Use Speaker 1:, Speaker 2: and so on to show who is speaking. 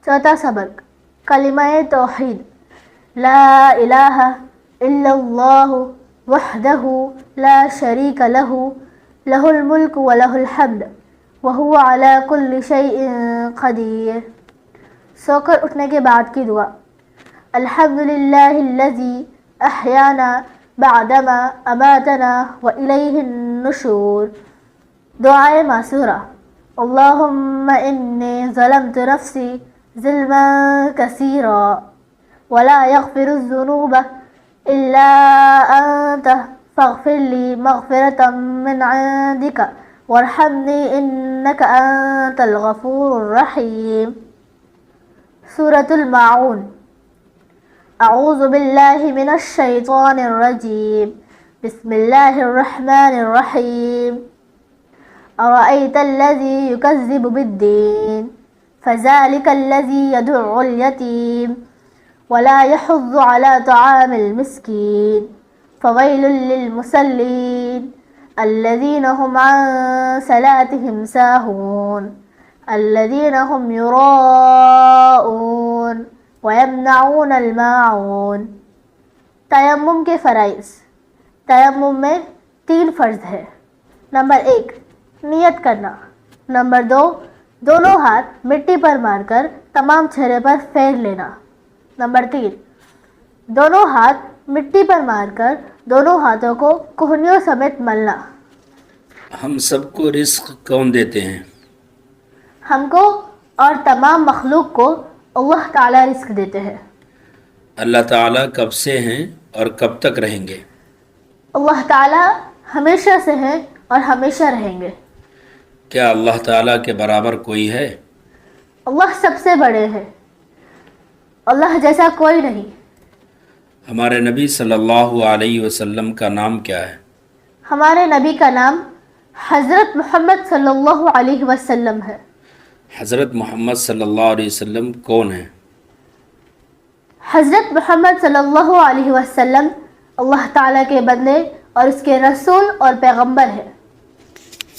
Speaker 1: چوتھا سبق کلمہ توحید، لا الہ الا اللہ وحدہ لا شریک لہ، لہ الملک ولہ الحمد وہو علی کل شیء قدیر۔ سو کر اٹھنے کے بعد کی دعا، الحمدللہ الذی احیانا بعدما اماتنا والیہ النشور۔ دعائے معصورہ، اللہم انی ظلمت نفسی ظلما کثیرا ولا یغفر الذنوب الا انت فاغفر لی مغفرة من عندک وارحمنی انک انت الغفور الرحیم۔ سورۃ الماعون، اعوذ باللہ من الشیطان الرجیم، بسم اللہ الرحمن الرحیم۔ أرأيت الذي يكذب بالدين فذلك الذي يدع اليتيم ولا يحض على طعام المسكين فويل للمصلين الذين هم عن صلاتهم ساهون الذين هم يراءون ويمنعون الماعون۔ تیمم کے فرائض۔ تیمم میں 3 فرض ہے۔ نمبر 1 نیت کرنا، نمبر 2 دونوں ہاتھ مٹی پر مار کر تمام چہرے پر پھیر لینا، نمبر 3 دونوں ہاتھ مٹی پر مار کر دونوں ہاتھوں کو کوہنیوں سمیت ملنا۔
Speaker 2: ہم سب کو رزق کون دیتے ہیں؟
Speaker 1: ہم کو اور تمام مخلوق کو اللہ تعالیٰ رزق دیتے ہیں۔
Speaker 2: اللہ تعالیٰ کب سے ہیں اور کب تک رہیں گے؟
Speaker 1: اللہ تعالیٰ ہمیشہ سے ہیں اور ہمیشہ رہیں گے۔
Speaker 2: کیا اللہ تعالیٰ کے برابر کوئی ہے؟
Speaker 1: اللہ سب سے بڑے ہیں، اللہ جیسا کوئی نہیں۔
Speaker 2: ہمارے نبی صلی اللہ علیہ وسلم کا نام کیا ہے؟
Speaker 1: ہمارے نبی کا نام حضرت محمد صلی اللہ علیہ وسلم ہے۔
Speaker 2: حضرت محمد صلی اللہ علیہ وسلم کون ہیں؟
Speaker 1: حضرت محمد صلی اللہ علیہ وسلم اللہ تعالیٰ کے بندے اور اس کے رسول اور پیغمبر ہیں۔